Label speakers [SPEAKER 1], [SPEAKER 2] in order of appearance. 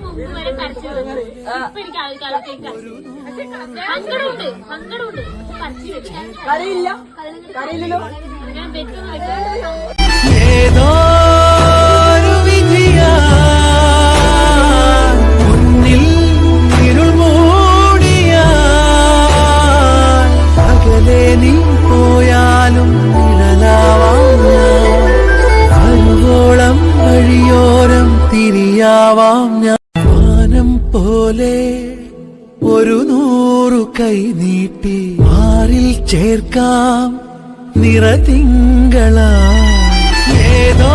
[SPEAKER 1] മുമ്പ് വരെ കരച്ചിൽ വന്നു. ഇപ്പൊ എനിക്ക് ആൾക്കാർക്ക് സങ്കടമുണ്ട്, സങ്കടമുണ്ട്.
[SPEAKER 2] കരയില്ല, കരയില്ലല്ലോ.
[SPEAKER 1] ഞാൻ വെച്ചെന്ന് വെച്ചാൽ
[SPEAKER 3] ഏതോ ഒരു വിധിയാ മുന്നിൽ ഇരുൾ മൂടിയാ അകലെ നീ പോയാലും നിഴലാവാം ഞാൻ അരുവോളം വഴിയോരം തിരിയാവാം ഞാൻ വാനം പോലെ ഒരു 100 കൈ നീട്ടി മാറിൽ ചേർക്കാം നിറതിങ്കളാ ഏതോ